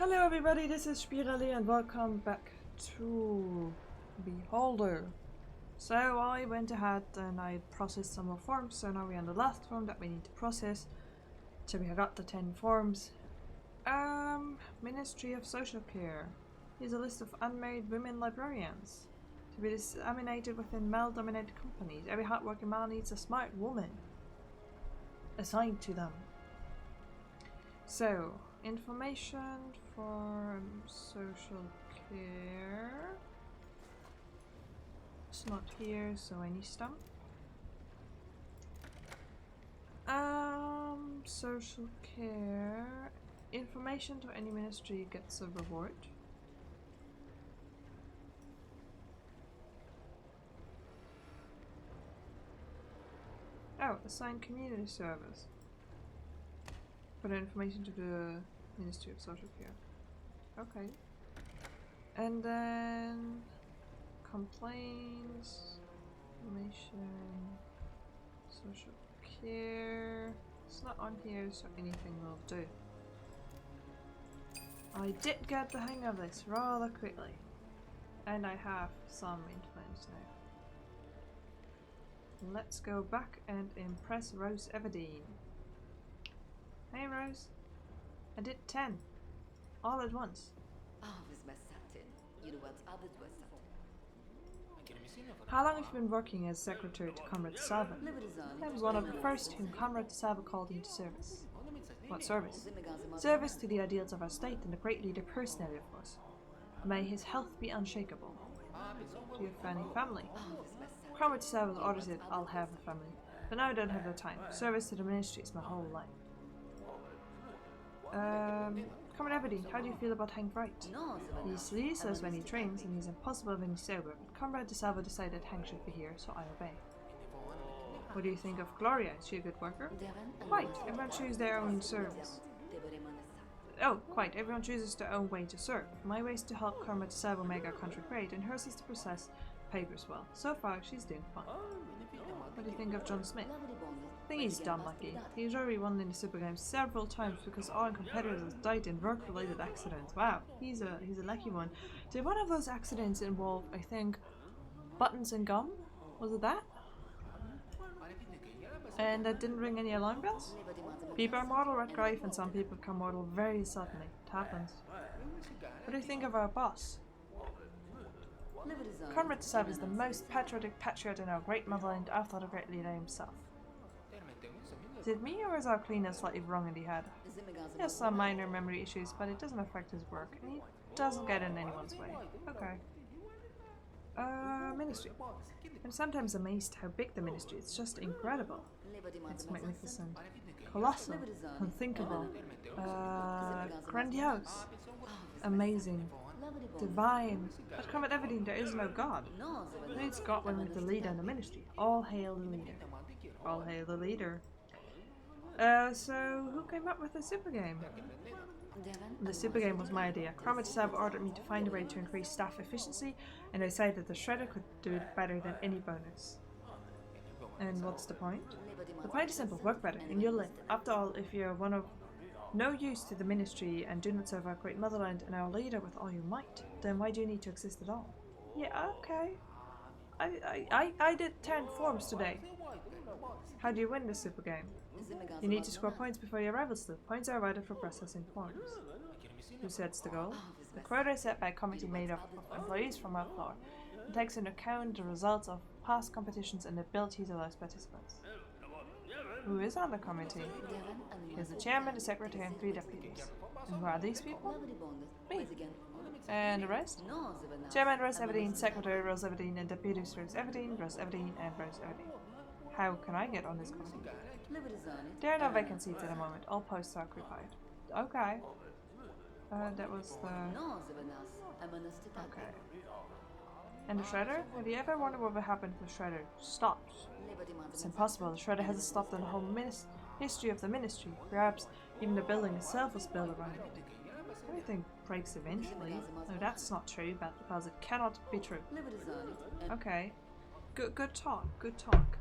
Hello everybody, this is Spirelli and welcome back to Beholder. So I went ahead and I processed some more forms, so now we're on the last form that we need to process. So we got the 10 forms. Ministry of Social Care. Here's a list of unmarried women librarians to be disseminated within male-dominated companies. Every hardworking man needs a smart woman assigned to them. So, information for social care. It's not here, so I need some. Social care. Information to any ministry gets a reward. Oh, assign community service. Put information to the Ministry of Social Care. Okay. And then complaints, information, social care. It's not on here, so anything will do. I did get the hang of this rather quickly. And I have some influence now. Let's go back and impress Rose Everdeen. Hey Rose, I did 10, all at once. How long have you been working as secretary to Comrade Sava? I was one of the first whom Comrade Sava called into service. What service? Service to the ideals of our state and the great leader personally, of course. May his health be unshakable. Do you have any family? Comrade Sava's orders it, I'll have a family. But now I don't have the time. Service to the ministry is my whole life. Comrade Everdeen, how do you feel about Hank Wright? He's useless when he trains and he's impossible when he's sober, but Comrade de Salvo decided Hank should be here, so I obey. What do you think of Gloria? Is she a good worker? Quite. Everyone chooses their own service. Oh, quite. Everyone chooses their own way to serve. My way is to help Comrade de Salvo make our country great, and hers is to process papers well. So far, she's doing fine. What do you think of John Smith? I think he's dumb lucky. He's already won in the Super Games several times because all competitors died in work-related accidents. Wow, he's a lucky one. Did one of those accidents involve, I think, buttons and gum? Was it that? And that didn't ring any alarm bells? People are mortal red grave and some people become mortal very suddenly. It happens. What do you think of our boss? Comrade Sav is the most patriotic patriot in our great motherland after the great leader himself. Is it me or is our cleaner slightly wrong in the head? He has some minor memory issues, but it doesn't affect his work, and he doesn't get in anyone's way. Okay. Ministry. I'm sometimes amazed how big the ministry is. It's just incredible. It's magnificent. Colossal. Unthinkable. Grandiose. Amazing. Divine. But Comrade Everdeen, there is no God. Then it's God when with the leader in the ministry. All hail the leader. All hail the leader. So who came up with the super game? The super game was my idea. Comrade Sav ordered me to find a way to increase staff efficiency, and I decided that the shredder could do it better than any bonus. And what's the point? The point is simple, work better, and you'll live. After all, if you're one of no use to the ministry and do not serve our great motherland and our leader with all your might, then why do you need to exist at all? Yeah, okay. I did 10 forms today. How do you win the super game? You need to score points before your rivals do. Points are awarded for processing forms. Who sets the goal? The quota is set by a committee made up of employees from our floor. It takes into account the results of past competitions and the abilities of those participants. Who is on the committee? There's the chairman, the secretary, and 3 deputies. And who are these people? Me. And the rest? Chairman Rose Everdeen, Secretary Rose Everdeen, and Deputies Rose Everdeen, Rose Everdeen, and Rose Everdeen. How can I get on this committee? There are no vacancies at the moment. All posts are occupied. Okay. That was the... Okay. And the shredder? Have you ever wondered what would happen if the shredder stopped? It's impossible. The shredder hasn't stopped in the whole history of the ministry. Perhaps even the building itself was built around it. Everything breaks eventually. No, that's not true, but because it cannot be true. Okay. Good talk. Good talk.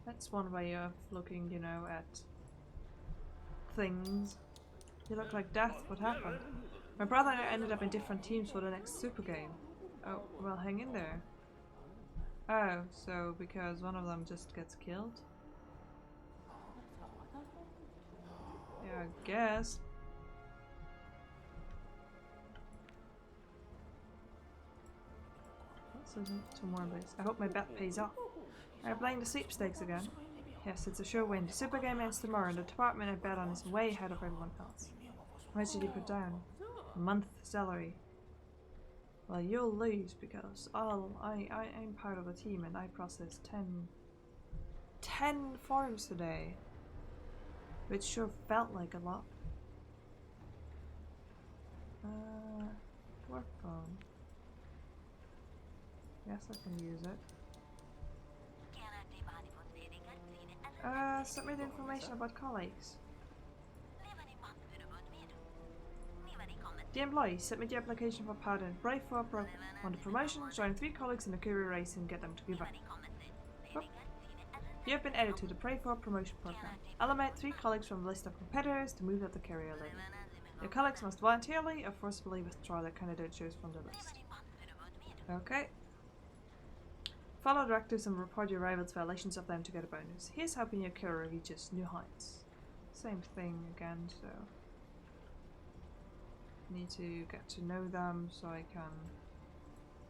That's one way of looking, you know, at things. You look like death. What happened? My brother and I ended up in different teams for the next super game. Oh, well, hang in there. Oh, so because one of them just gets killed? Yeah, I guess. Two more base. I hope my bet pays off. Are you playing the sweepstakes again? Yes, it's a sure win. The super game ends tomorrow and the department I bet on is way ahead of everyone else. How much did you put down? A month's salary. Well, you'll lose because I'm part of a team and I processed 10 forms today. Which sure felt like a lot. Work phone. Yes, I can use it. Submit information about colleagues. The employee, submit your application for powder and pray for a program. Want a promotion? Join 3 colleagues in a career race and get them to give up. Oh. You have been added to the Pray for Promotion program. Eliminate 3 colleagues from the list of competitors to move up the career level. Your colleagues must voluntarily or forcibly withdraw their candidatures from the list. Okay. Follow directives and report your rivals' violations of them to get a bonus. Here's helping your career reaches new heights. Same thing again, so... Need to get to know them so I can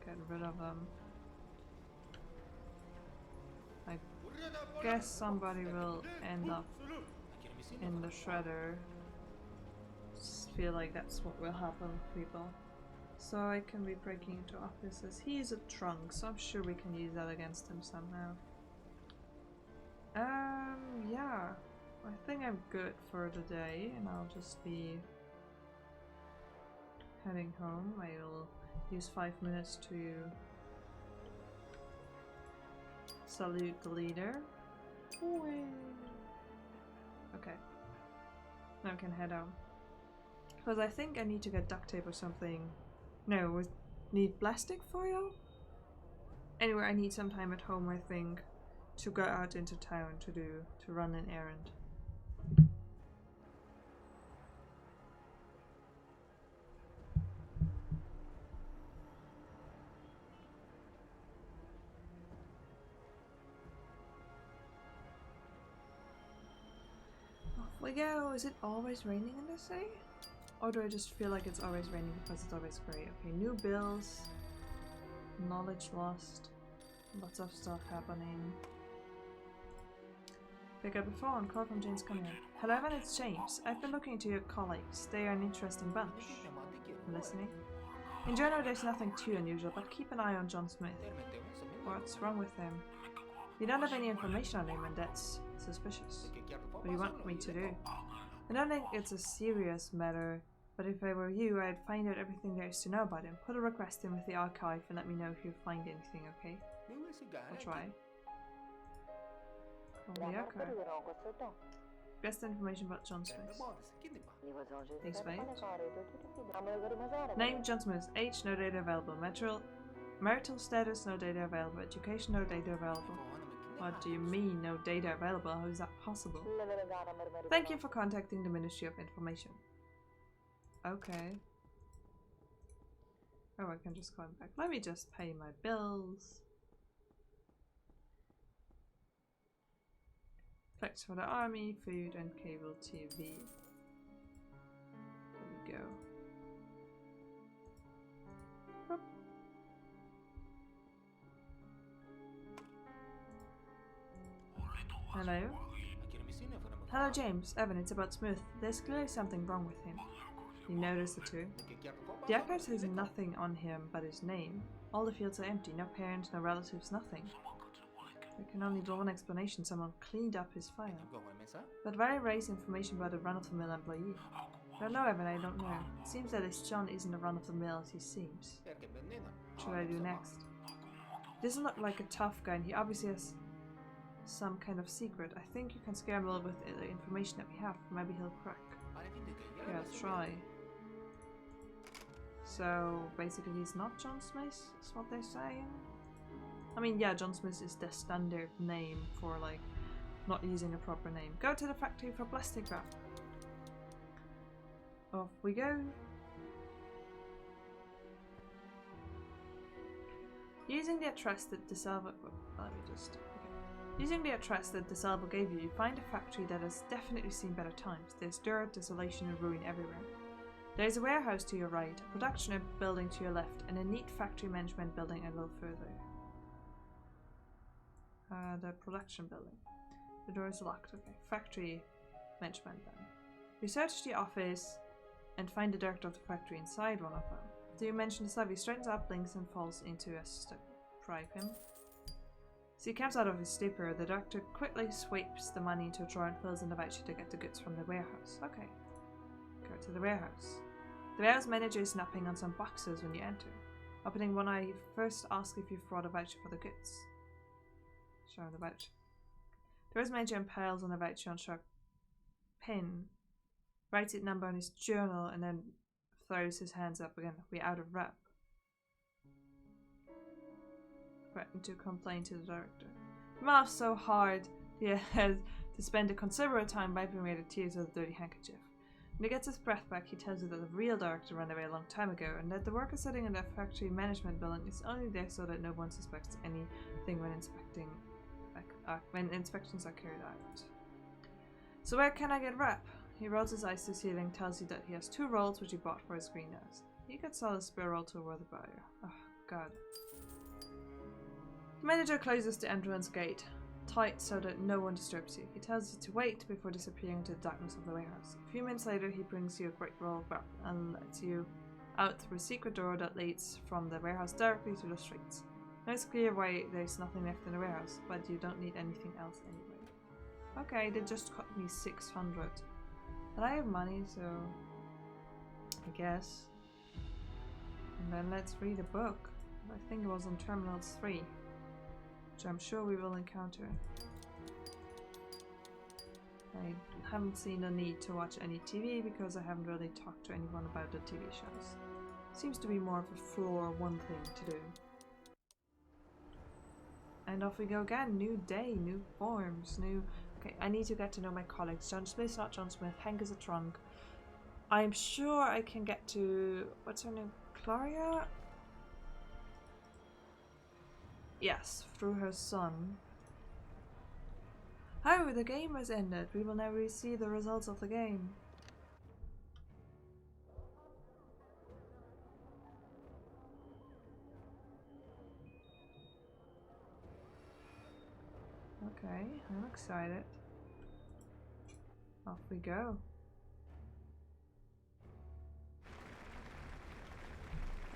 get rid of them. I guess somebody will end up in the shredder. Just feel like that's what will happen with people. So I can be breaking into offices. He is a trunk, so I'm sure we can use that against him somehow. Yeah. I think I'm good for the day and I'll just be heading home. I'll use 5 minutes to salute the leader. Okay. Now I can head home. Because I think I need to get duct tape or something. No, we need plastic foil? Anyway, I need some time at home, I think, to go out into town to run an errand. Off we go! Is it always raining in this day? Or do I just feel like it's always raining because it's always grey? Okay, new bills, knowledge lost, lots of stuff happening. Pick up a phone, call from James coming in. Hello Evan, it's James. I've been looking into your colleagues. They are an interesting bunch. I'm listening. In general, there's nothing too unusual, but keep an eye on John Smith. What's wrong with him? You don't have any information on him, and that's suspicious. What do you want me to do? I don't think it's a serious matter, but if I were you, I'd find out everything there is to know about him. Put a request in with the archive and let me know if you find anything, okay? I'll try. Call the archive. Best information about John Smith. Thanks, mate. Name John Smith. Age, no data available. Marital status, no data available. Education, no data available. What do you mean, no data available? How is that possible? Thank you for contacting the Ministry of Information. Okay. Oh, I can just call him back. Let me just pay my bills. Flex for the army, food and cable TV. There we go. Boop. Hello? Hello James, Evan, it's about Smith. There's clearly something wrong with him. You noticed it too? The archive says nothing on him but his name. All the fields are empty, no parents, no relatives, nothing. There can only be one explanation, someone cleaned up his file. But very raised information about a run-of-the-mill employee. I don't know Evan, I don't know. It seems that this John isn't a run-of-the-mill as he seems. What should I do next? He doesn't look like a tough guy and he obviously has some kind of secret. I think you can scare him a little with the information that we have. Maybe he'll crack. Okay, I'll try. So basically he's not John Smith, is what they're saying. I mean, yeah, John Smith is the standard name for like not using a proper name. Go to the factory for plastic wrap. Off we go. Using the address that DeSalvo... Let me just... Okay. Using the address that DeSalvo gave you, you find a factory that has definitely seen better times. There's dirt, desolation and ruin everywhere. There's a warehouse to your right, a production building to your left, and a neat factory management building a little further. The production building. The door is locked. Okay. Factory management then. You search the office and find the director of the factory inside one of them. Do you mention the sub? He straightens up, blinks, and falls into a bribe him. As he comes out of his stupor, the doctor quickly sweeps the money into a drawer and fills in the voucher to get the goods from the warehouse. Okay. Go to the warehouse. The warehouse manager is napping on some boxes when you enter. Opening one eye, he first asks if you've brought a voucher for the goods. Show him the voucher. The warehouse manager impales on the voucher on sharp pen, writes its number on his journal, and then throws his hands up again. We're out of rap. Threatened to complain to the director. He laughs so hard he has to spend a considerable time wiping away the tears with a dirty handkerchief. When he gets his breath back, he tells you that the real director ran away a long time ago, and that the worker sitting in the factory management building is only there so that no one suspects anything when inspections are carried out. So where can I get rap? He rolls his eyes to the ceiling, tells you that he has 2 rolls which he bought for his green nose. He could sell a spare roll to a worthy buyer. Oh, God. The manager closes the entrance gate tight so that no one disturbs you. He tells you to wait before disappearing into the darkness of the warehouse. A few minutes later, he brings you a great roll of rap and lets you out through a secret door that leads from the warehouse directly to the streets. Now it's clear why there's nothing left in the warehouse, but you don't need anything else anyway. Okay, they just cut me 600. But I have money, so I guess. And then let's read a book. I think it was on Terminal 3, which I'm sure we will encounter. I haven't seen the need to watch any TV because I haven't really talked to anyone about the TV shows. Seems to be more of a floor one thing to do. And off we go again. New day, new forms, new... Okay, I need to get to know my colleagues. John Smith's not John Smith. Hank is a trunk. I'm sure I can get to... What's her name? Claria? Yes, through her son. Oh, the game has ended. We will now see the results of the game. Okay, I'm excited. Off we go.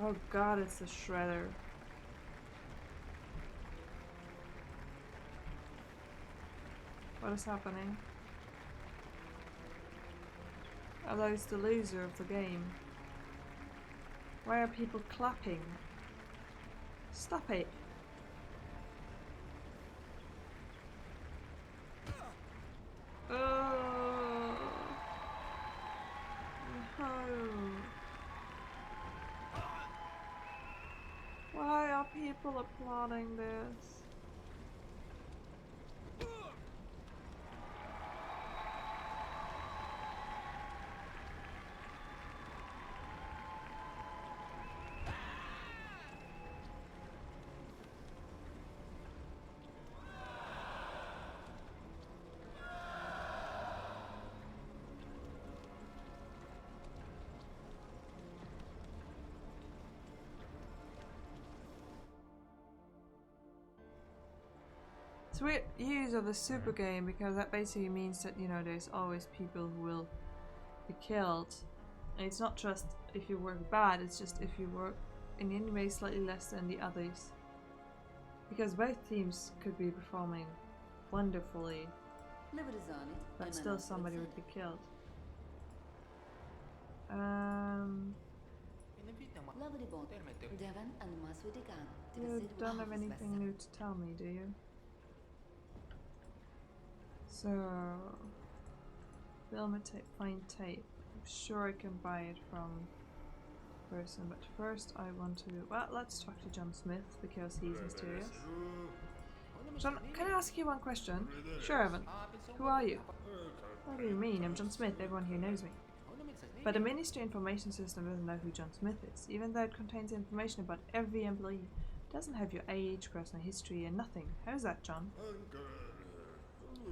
Oh God, it's the shredder. What is happening? Oh, that is the loser of the game. Why are people clapping? Stop it. Oh no. Why are people applauding this? It's weird use of the super game because that basically means that, you know, there's always people who will be killed. And it's not just if you work bad, it's just if you work in any way slightly less than the others. Because both teams could be performing wonderfully, but still somebody would be killed. You don't have anything new to tell me, do you? So, film tape, find tape. I'm sure I can buy it from person, but first I want to. Well, let's talk to John Smith because he's mysterious. John, can I ask you one question? Sure, Evan. Who are you? What do you mean? I'm John Smith. Everyone here knows me. But the Ministry Information System doesn't know who John Smith is, even though it contains information about every employee. It doesn't have your age, personal history, and nothing. How's that, John?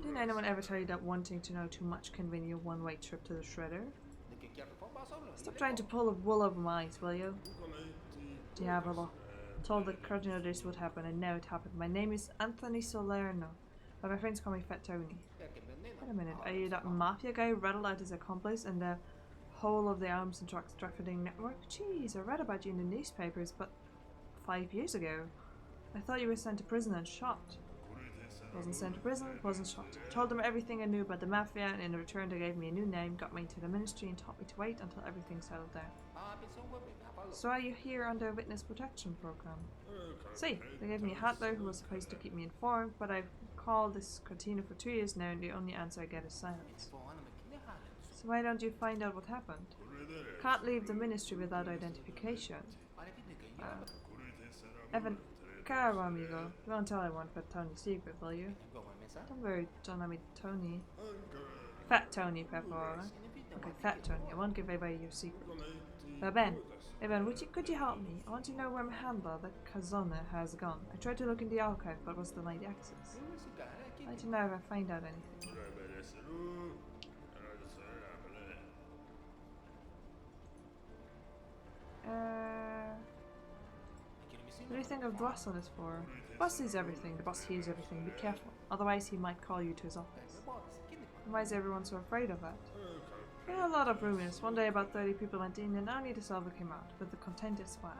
Didn't anyone ever tell you that wanting to know too much can win you a one-way trip to the shredder? Stop trying to pull a wool over my eyes, will you? Diavolo. Told the Cardinal this would happen, and now it happened. My name is Anthony Salerno, but my friends call me Fat Tony. Wait a minute, are you that mafia guy who rattled out his accomplice and the whole of the arms and drugs trafficking network? Jeez, I read about you in the newspapers, but 5 years ago. I thought you were sent to prison and shot. Wasn't sent to prison, wasn't shot. Told them everything I knew about the mafia, and in return they gave me a new name, got me into the ministry, and taught me to wait until everything settled down. So are you here under a witness protection program? See, they gave me a handler who was supposed to keep me informed, but I've called this cantina for 2 years now, and the only answer I get is silence. So why don't you find out what happened? Can't leave the ministry without identification. Evan, caro amigo, you won't tell anyone Fat Tony's secret, will you? Don't worry, John, I mean Tony. Fat Tony, per favore. Okay, Fat Tony, I won't give away your secret. Ben, could you help me? I want to know where my handler, the Kazone, has gone. I tried to look in the archive, but was denied access. I'd like to know if I find out anything. What do you think of the boss on this for? The boss sees everything, the boss hears everything, be careful, otherwise he might call you to his office. And why is everyone so afraid of that? There are a lot of rumors. One day about 30 people went in and only the silver came out, but the content is wild.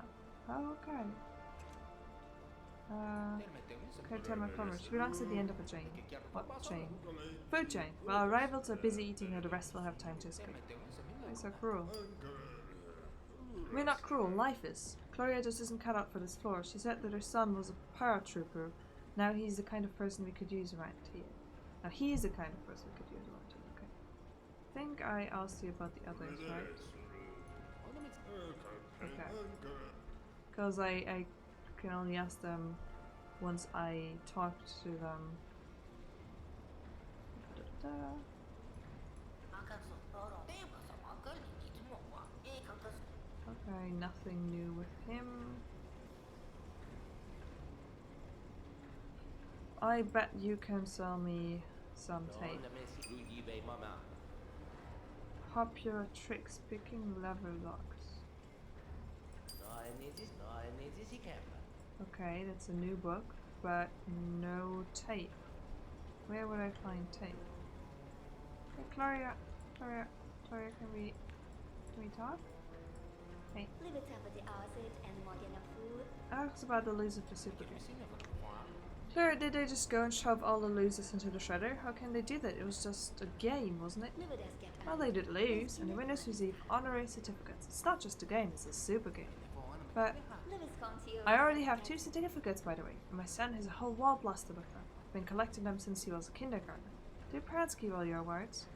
Oh, okay. Okay, tell my plumber. She belongs at the end of a chain. What chain? Food chain. While our rivals are busy eating her, the rest will have time to escape. Why so cruel? We're not cruel, life is. Gloria just isn't cut out for this floor. She said that her son was a paratrooper. Now he's the kind of person we could use around here. Now he is the kind of person we could use around here. Okay. I think I asked you about the others, right? Okay. Because I can only ask them once I talk to them. Okay, nothing new with him. I bet you can sell me some tape. Popular tricks picking lever locks. Okay, that's a new book, but no tape. Where would I find tape? Hey, Gloria, can we talk? Hey. Ask about the loser specifically. Sure, did they just go and shove all the losers into the shredder? How can they do that? It was just a game, wasn't it? Well, they did lose, and the winners receive honorary certificates. It's not just a game, it's a super game. But I already have 2 certificates, by the way, and my son has a whole wall plastered with them. I've been collecting them since he was a kindergartner. Do parents keep all your words?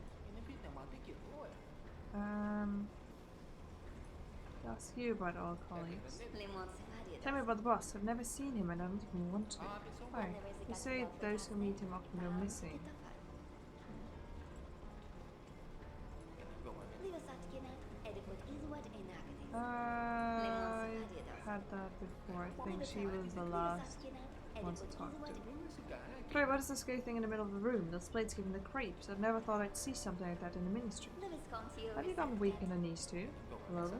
Ask you about old colleagues. Tell me about the boss. I've never seen him and I don't even want to. Why? You say those who meet him often go missing. I've had that before. I think she was the last one to talk to. Claire, what is the scary thing in the middle of the room? Those plates giving the creeps. I've never thought I'd see something like that in the ministry. Have you gone weak in the knees too? Lola?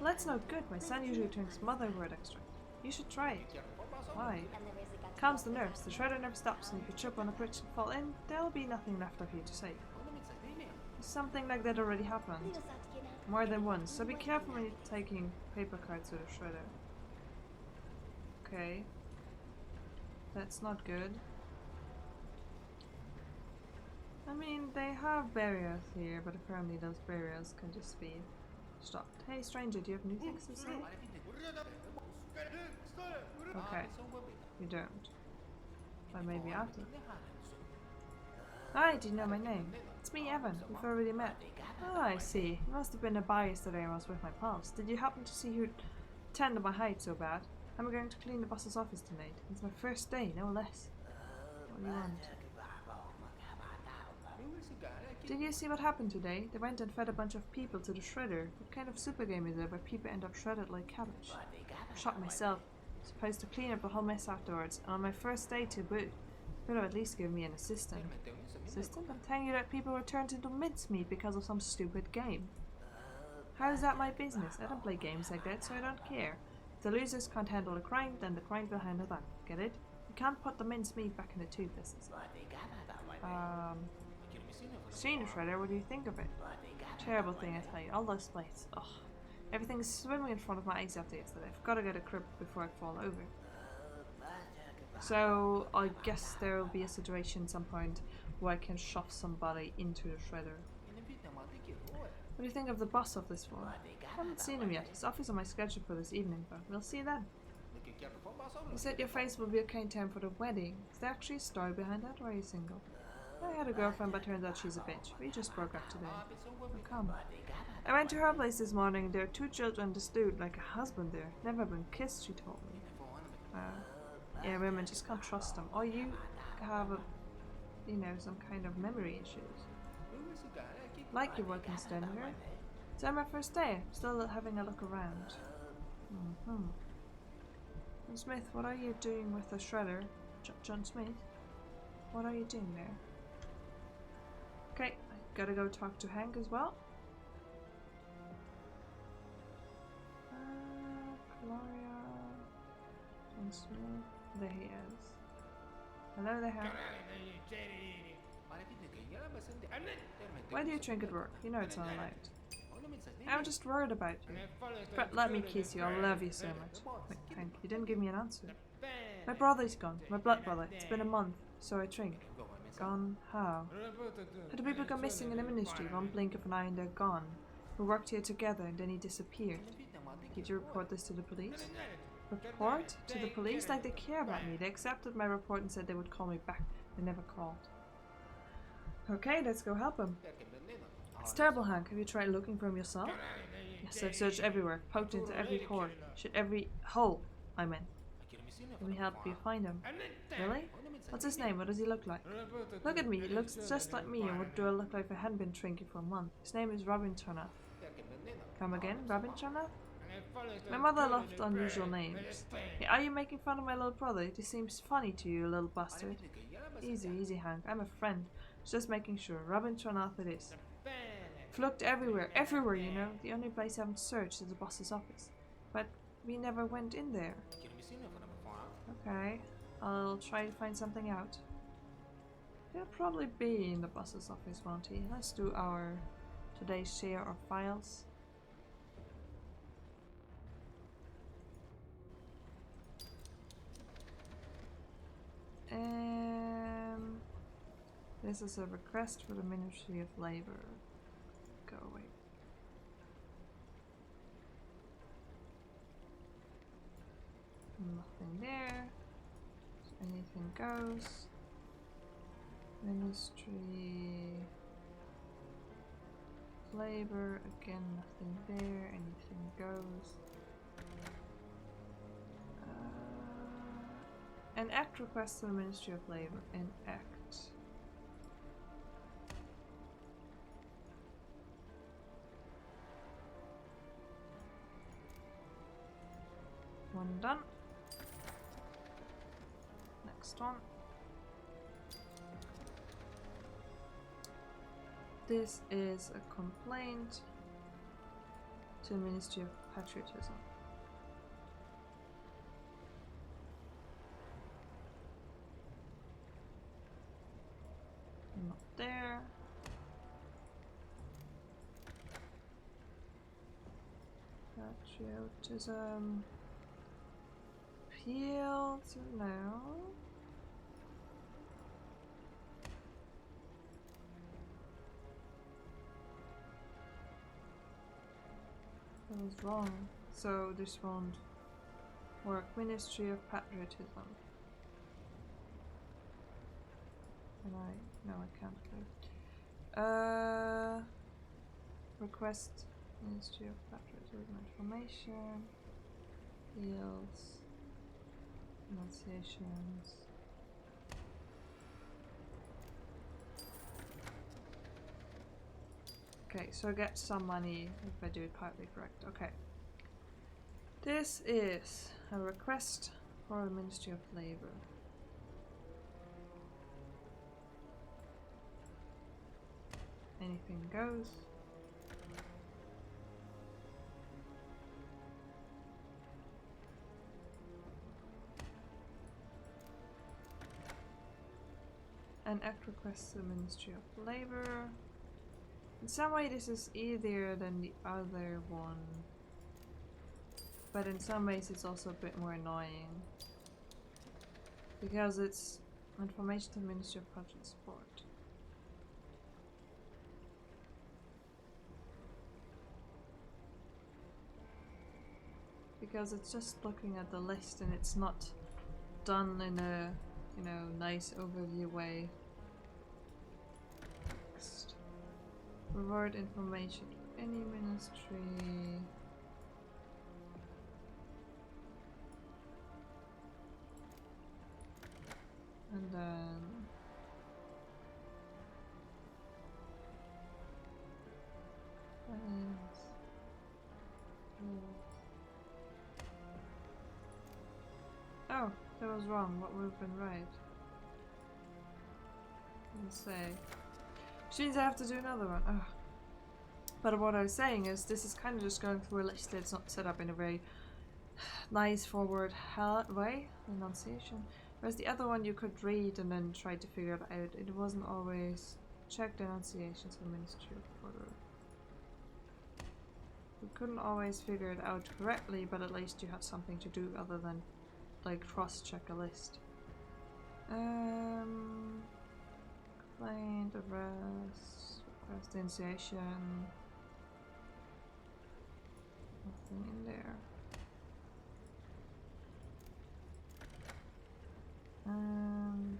Well, that's not good. My son usually drinks motherwort extract. You should try it. Why? Calms the nerves. The shredder never stops, and if you trip on a bridge and fall in, there'll be nothing left of you to save. Something like that already happened. More than once, so be careful when you're taking paper cards to the shredder. Okay. That's not good. I mean, they have barriers here, but apparently those barriers can just be stopped. Hey stranger, do you have new things to say? Okay, you don't. But maybe after. Hi, do you know my name? It's me, Evan. We've already met. Ah, I see. You must have been a buyer yesterday when I was with my pals. Did you happen to see who tended my hide so bad? I'm going to clean the boss's office tonight. It's my first day, no less. What do you want? Did you see what happened today? They went and fed a bunch of people to the shredder. What kind of super game is it where people end up shredded like cabbage? I shot myself. Supposed to clean up the whole mess afterwards, and on my first day to boot. Could have at least given me an assistant. Assistant? I'm telling you that people were turned into mincemeat because of some stupid game. How is that my business? I don't play games like that, so I don't care. If the losers can't handle the grind, then the grind will handle them. Get it? You can't put the mincemeat back in the tube, this is seen the shredder, what do you think of it? Terrible thing, I tell you. All those plates. Ugh. Everything is swimming in front of my eyes after yesterday. I've got to get a grip before I fall over. So, I guess there will be a situation at some point where I can shove somebody into the shredder. What do you think of the boss of this one? I haven't seen him yet. His office on my schedule for this evening, but we'll see then. You said your face will be okay in time for the wedding. Is there actually a story behind that, or are you single? I had a girlfriend, but turns out she's a bitch. We just broke up today. Oh, come. I went to her place this morning. There are 2 children and this dude, like a husband there. Never been kissed, she told me. Yeah, women just can't trust them. Or you have some kind of memory issues. Like your working standard. It's on my first day. I'm still having a look around. John Smith, what are you doing with the shredder? John Smith? What are you doing there? Okay, I gotta go talk to Hank as well. Gloria. John Smith. There he is. Hello there, Hank. Why do you drink at work? You know it's not allowed. I'm just worried about you. But let me kiss you, I love you so much. Wait, Hank, you didn't give me an answer. My brother's gone. My blood brother. It's been a month, so I drink. Gone? How? How do people go missing in the ministry? One blink of an eye and they're gone. We worked here together and then he disappeared. Did you report this to the police? Report? To the police? Like they care about me. They accepted my report and said they would call me back. They never called. Okay, let's go help him. It's terrible, Hank. Have you tried looking for him yourself? Yes, I've searched everywhere. Poked into every corner. Shit, every hole, I meant. Let me help you find him. Really? What's his name? What does he look like? Look at me. He looks just like me. And what do I look like if I hadn't been drinking for a month? His name is Robin Turner. Come again? Robin Turner? My mother loved unusual names. Hey, are you making fun of my little brother? This seems funny to you, little bastard. Easy, easy, Hank. I'm a friend. Just making sure. Robin Turner it is. I've looked everywhere. Everywhere, you know. The only place I haven't searched is the boss's office. But we never went in there. Okay. I'll try to find something out. He'll probably be in the boss's office, won't he? Let's do our today's share of files. This is a request for the Ministry of Labor. Go away. Nothing there. Anything goes. Ministry of Labor, again nothing there. Anything goes. An act request to the Ministry of Labor. An act. One done. Next one. This is a complaint to the Ministry of Patriotism. Not there. Patriotism. Appeal to now. That was wrong. So this won't work. Ministry of Patriotism. Can I? No, I can't go. Request Ministry of Patriotism information. Fields. Pronunciations. Okay, so I get some money if I do it partly correct. Okay. This is a request for the Ministry of Labor. Anything goes. An act requests the Ministry of Labor. In some way this is easier than the other one. But in some ways it's also a bit more annoying. Because it's information to the Ministry of Budget Support. Because it's just looking at the list and it's not done in a, you know, nice overview way. Next. Reward information to any ministry. And then oh, that was wrong. What would have been right? Let's say. Which means I have to do another one. Oh. But what I was saying is, this is kind of just going through a list that's not set up in a very nice forward way, enunciation. Whereas the other one you could read and then try to figure it out. It wasn't always check the enunciations of Ministry of Order. You couldn't always figure it out correctly, but at least you had something to do other than like cross-check a list. Complaint, arrest, request, initiation. Nothing in there. And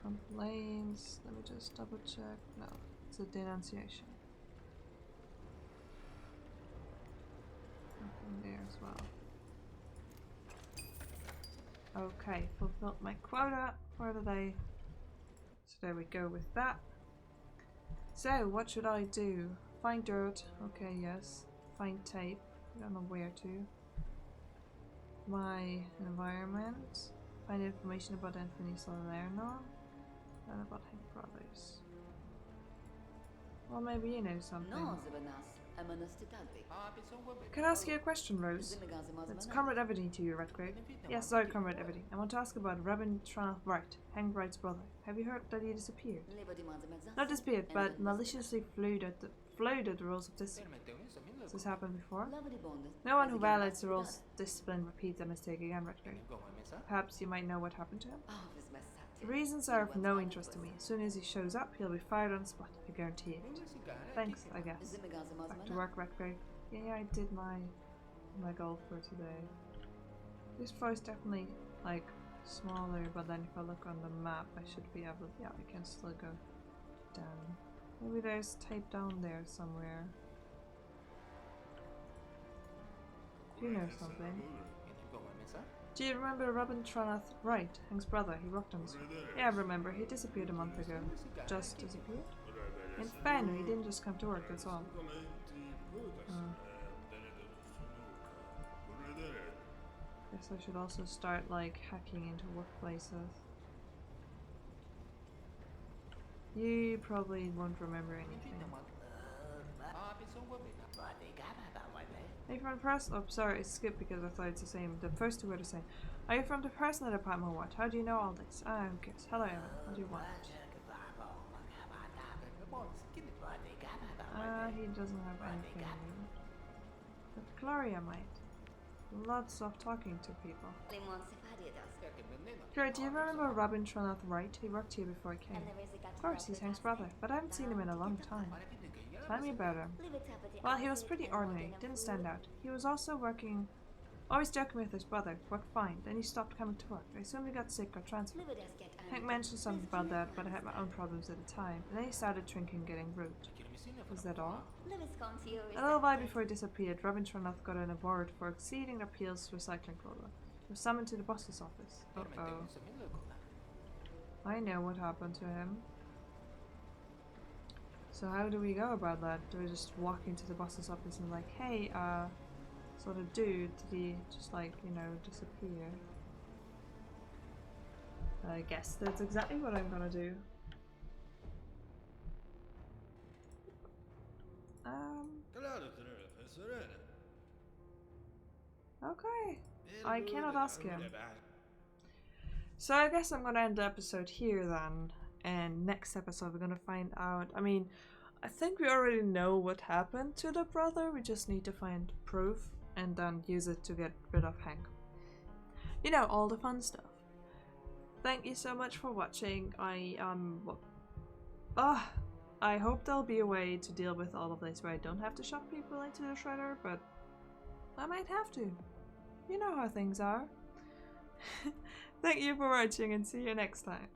complaints. Let me just double check. No, it's a denunciation. Nothing there as well. Okay, fulfilled my quota for the day. So there we go with that. So, what should I do? Find dirt. Okay, yes. Find tape. I don't know where to. My environment. Find information about Anthony Salerno. And about Hank Brothers. Well, maybe you know something. Can I ask you a question, Rose? It's Comrade Everdeen to you, Redgrave. Yes, sorry, Comrade Everdeen. I want to ask about Robin Wright, Hank Wright's brother. Have you heard that he disappeared? Not disappeared, but maliciously floated the rules of discipline. Has this happened before? No one who violates the rules of discipline repeats a mistake again, Redgrave. Perhaps you might know what happened to him? The reasons are of no interest to me. As soon as he shows up, he'll be fired on the spot. I guarantee it. Thanks, I guess. Back to work, Redgrave. Yeah, I did my goal for today. This floor is definitely like smaller, but then if I look on the map, I should be able. Yeah, I can still go down. Maybe there's tape down there somewhere. Do you know something? Do you remember Robin Tronath Wright, Hank's brother? He worked on this one. Yeah, I remember. He disappeared a month ago. Just disappeared? In fact, he didn't just come to work, that's all. Guess I should also start, like, hacking into workplaces. You probably won't remember anything. Are you from the press? Oh, sorry, I skipped because I thought it's the same. The first two were the same. Are you from the personal department or what? How do you know all this? Ah, I'm curious. Hello, Evan. What do you want? He doesn't have anything new. But Gloria might. Lots of talking to people. Gloria, do you remember Robin Tronath Wright? He worked here before I came. Of course, he's Hank's brother, but I haven't seen him in a long time. Tell me about him. Well, he was pretty ordinary, didn't stand out. He was also always joking with his brother, worked fine, then he stopped coming to work. I assume he got sick or transferred. Hank mentioned something about that, but I had my own problems at the time, and then he started drinking, getting rude. Was that all? A little while before he disappeared, Robin Tronath got an award for exceeding repeals recycling quota. He was summoned to the boss's office. Uh-oh. I know what happened to him. So how do we go about that? Do we just walk into the boss's office and like, hey, sort of dude, did he just like, you know, disappear? I guess that's exactly what I'm gonna do. Okay. I cannot ask him. So I guess I'm gonna end the episode here then. And next episode we're gonna find out. I mean, I think we already know what happened to the brother. We just need to find proof and then use it to get rid of Hank. You know, all the fun stuff. Thank you so much for watching. I hope there'll be a way to deal with all of this where I don't have to shove people into the shredder, but I might have to. You know how things are. Thank you for watching and see you next time.